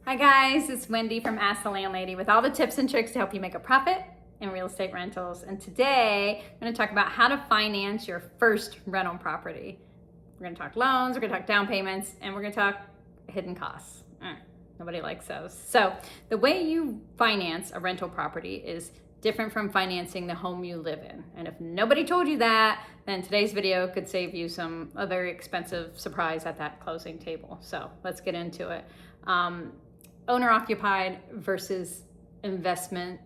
Hi guys, it's Wendy from Ask The Landlady with all the tips and tricks to help you make a profit in real estate rentals. And today I'm going to talk about how to finance your first rental property. We're going to talk loans, we're going to talk down payments, and we're going to talk hidden costs. Nobody likes those. So the way you finance a rental property is different from financing the home you live in. And if nobody told you that, then today's video could save you a very expensive surprise at that closing table. So let's get into it. Owner occupied versus investment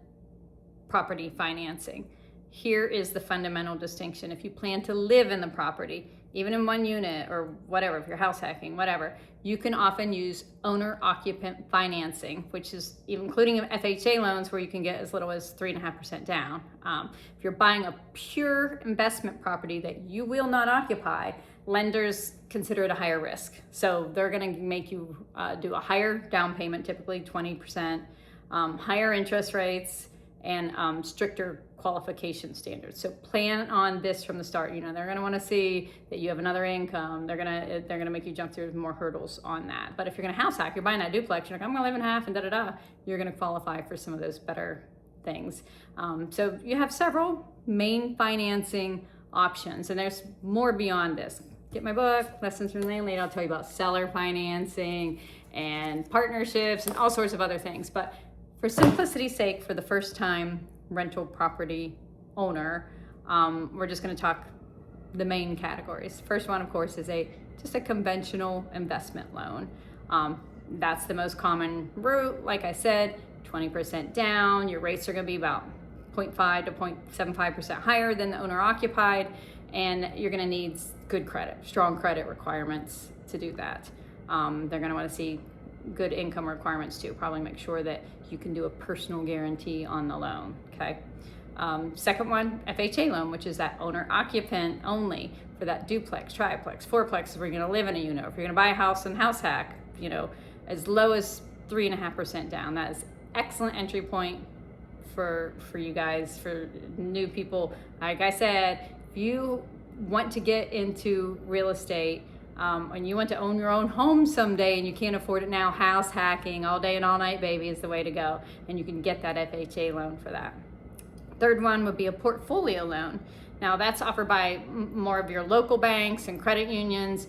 property financing. Here is the fundamental distinction. If you plan to live in the property, even in one unit or whatever, if you're house hacking, whatever, you can often use owner occupant financing, which is including FHA loans where you can get as little as 3.5% down. If you're buying a pure investment property that you will not occupy, lenders consider it a higher risk. So they're gonna make you do a higher down payment, typically 20%, higher interest rates, and stricter qualification standards. So plan on this from the start. You know, they're going to want to see that you have another income. They're going to make you jump through more hurdles on that. But if you're going to house hack, you're buying that duplex, you're like, I'm going to live in half and you're going to qualify for some of those better things. So you have several main financing options, and there's more beyond this. Get my book, Lessons from the Landlady. I'll tell you about seller financing and partnerships and all sorts of other things. But for simplicity's sake, for the first time rental property owner, we're just going to talk the main categories. First one, of course, is just a conventional investment loan. That's the most common route. Like I said, 20% down. Your rates are going to be about 0.5 to 0.75% higher than the owner occupied, and you're going to need good credit, strong credit requirements to do that. They're going to want to see good income requirements too. Probably make sure that you can do a personal guarantee on the loan, okay? Second one, FHA loan, which is that owner occupant only for that duplex, triplex, fourplex, where you're gonna live in a unit. If you're gonna buy a house and house hack, you know, as low as 3.5% down. That is excellent entry point for you guys, for new people. Like I said, if you want to get into real estate, and you want to own your own home someday and you can't afford it now, house hacking all day and all night, baby, is the way to go. And you can get that FHA loan for that. Third one would be a portfolio loan. Now that's offered by more of your local banks and credit unions.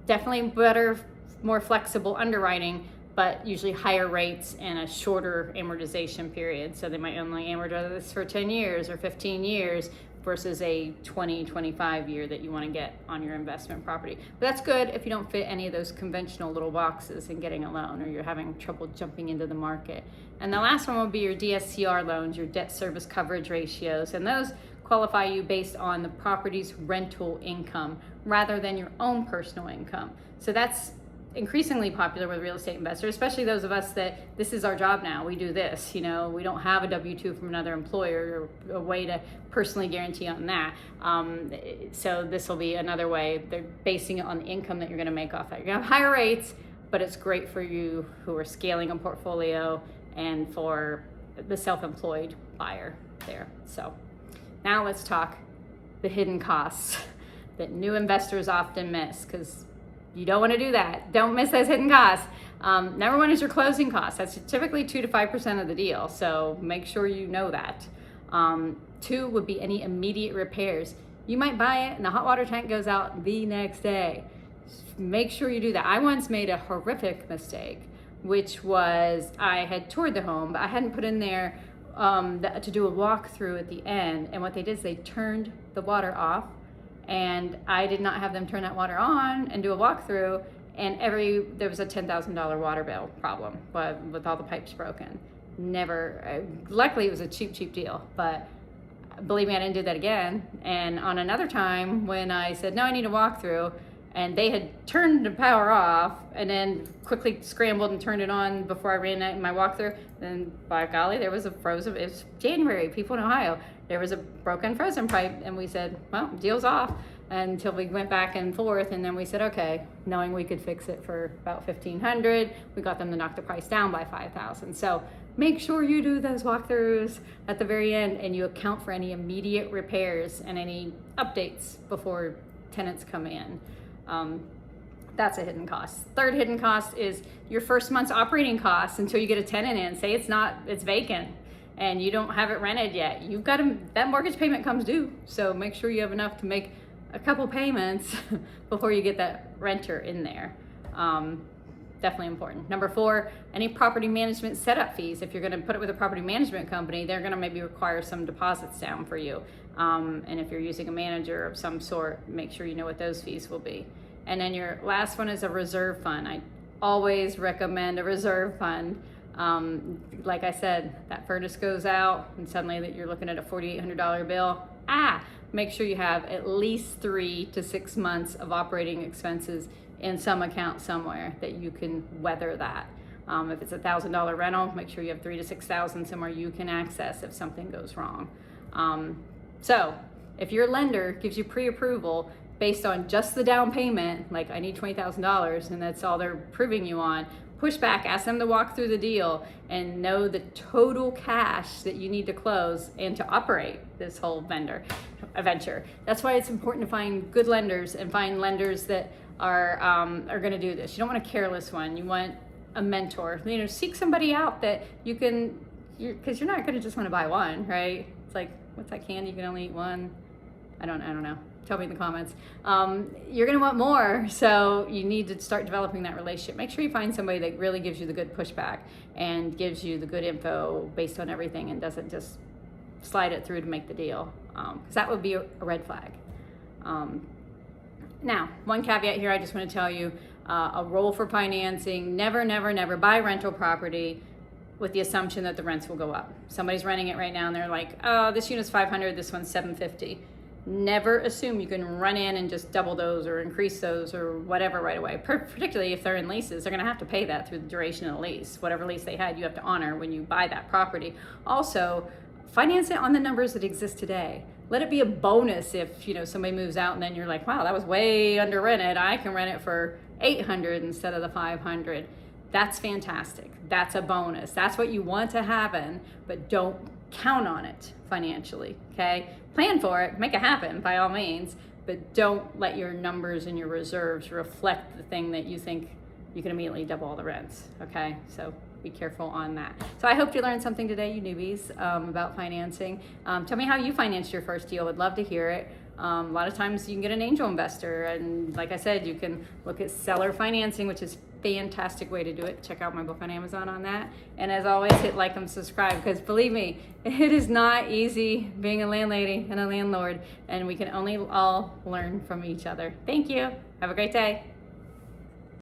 Definitely better, more flexible underwriting, but usually higher rates and a shorter amortization period. So they might only amortize this for 10 years or 15 years versus a 25 year that you want to get on your investment property. But that's good if you don't fit any of those conventional little boxes in getting a loan, or you're having trouble jumping into the market. And the last one will be your DSCR loans, your debt service coverage ratios, and those qualify you based on the property's rental income rather than your own personal income. So that's increasingly popular with real estate investors, especially those of us that this is our job now. We do this, you know, we don't have a W-2 from another employer or a way to personally guarantee on that. So this will be another way. They're basing it on the income that you're going to make off that. You're going to have higher rates, but it's great for you who are scaling a portfolio and for the self-employed buyer there. So now let's talk the hidden costs that new investors often miss, because you don't want to do that. Don't miss those hidden costs. Number one is your closing costs. That's typically 2 to 5% of the deal, so make sure you know that. Two would be any immediate repairs. You might buy it and the hot water tank goes out the next day. Make sure you do that. I once made a horrific mistake, which was I had toured the home, but I hadn't put in there to do a walkthrough at the end. And what they did is they turned the water off, and I did not have them turn that water on and do a walkthrough, and there was a $10,000 water bill problem, but with all the pipes broken. Luckily it was a cheap deal, but believe me, I didn't do that again. And on another time when I said, no, I need a walkthrough, and they had turned the power off and then quickly scrambled and turned it on before I ran my walkthrough, then by golly, there was it was January, people in Ohio, there was a broken frozen pipe, and we said, well, deal's off, until we went back and forth, and then we said, okay, knowing we could fix it for about $1,500, we got them to knock the price down by $5,000. So make sure you do those walkthroughs at the very end, and you account for any immediate repairs and any updates before tenants come in. That's a hidden cost. Third hidden cost is your first month's operating costs until you get a tenant in. Say it's vacant and you don't have it rented yet. You've got that mortgage payment comes due. So make sure you have enough to make a couple payments before you get that renter in there. Definitely important. Number 4, any property management setup fees. If you're going to put it with a property management company, they're going to maybe require some deposits down for you. And if you're using a manager of some sort, make sure you know what those fees will be. And then your last one is a reserve fund. I always recommend a reserve fund. Like I said, that furnace goes out and suddenly that you're looking at a $4,800 bill. Make sure you have at least 3 to 6 months of operating expenses in some account somewhere that you can weather that. If it's $1,000 rental, make sure you have 3,000 to 6,000 somewhere you can access if something goes wrong. So if your lender gives you pre-approval based on just the down payment, like I need $20,000 and that's all they're approving you on, push back, ask them to walk through the deal and know the total cash that you need to close and to operate this whole venture. That's why it's important to find good lenders and find lenders that are going to do this. You don't want a careless one. You want a mentor. Seek somebody out that you can, because you're not going to just want to buy one, right? It's like, what's that candy? You can only eat one. I don't know. Tell me in the comments. You're going to want more, so you need to start developing that relationship. Make sure you find somebody that really gives you the good pushback and gives you the good info based on everything and doesn't just slide it through to make the deal, because that would be a red flag. Now, one caveat here I just want to tell you, a rule for financing: never buy rental property with the assumption that the rents will go up. Somebody's renting it right now and they're like, oh, this unit's $500, this one's $750. Never assume you can run in and just double those or increase those or whatever right away. Particularly if they're in leases, they're going to have to pay that through the duration of the lease. Whatever lease they had, you have to honor when you buy that property. Also, finance it on the numbers that exist today. Let it be a bonus if somebody moves out and then you're like, wow, that was way under rented. I can rent it for $800 instead of the $500. That's fantastic. That's a bonus. That's what you want to happen, but don't count on it financially, okay? Plan for it, make it happen by all means, but don't let your numbers and your reserves reflect the thing that you think you can immediately double all the rents, okay? So be careful on that. So I hope you learned something today, you newbies, about financing. Tell me how you financed your first deal. Would love to hear it. A lot of times you can get an angel investor, and like I said, you can look at seller financing, which is a fantastic way to do it. Check out my book on Amazon on that. And as always, hit like and subscribe, because believe me, it is not easy being a landlady and a landlord, and we can only all learn from each other. Thank you. Have a great day.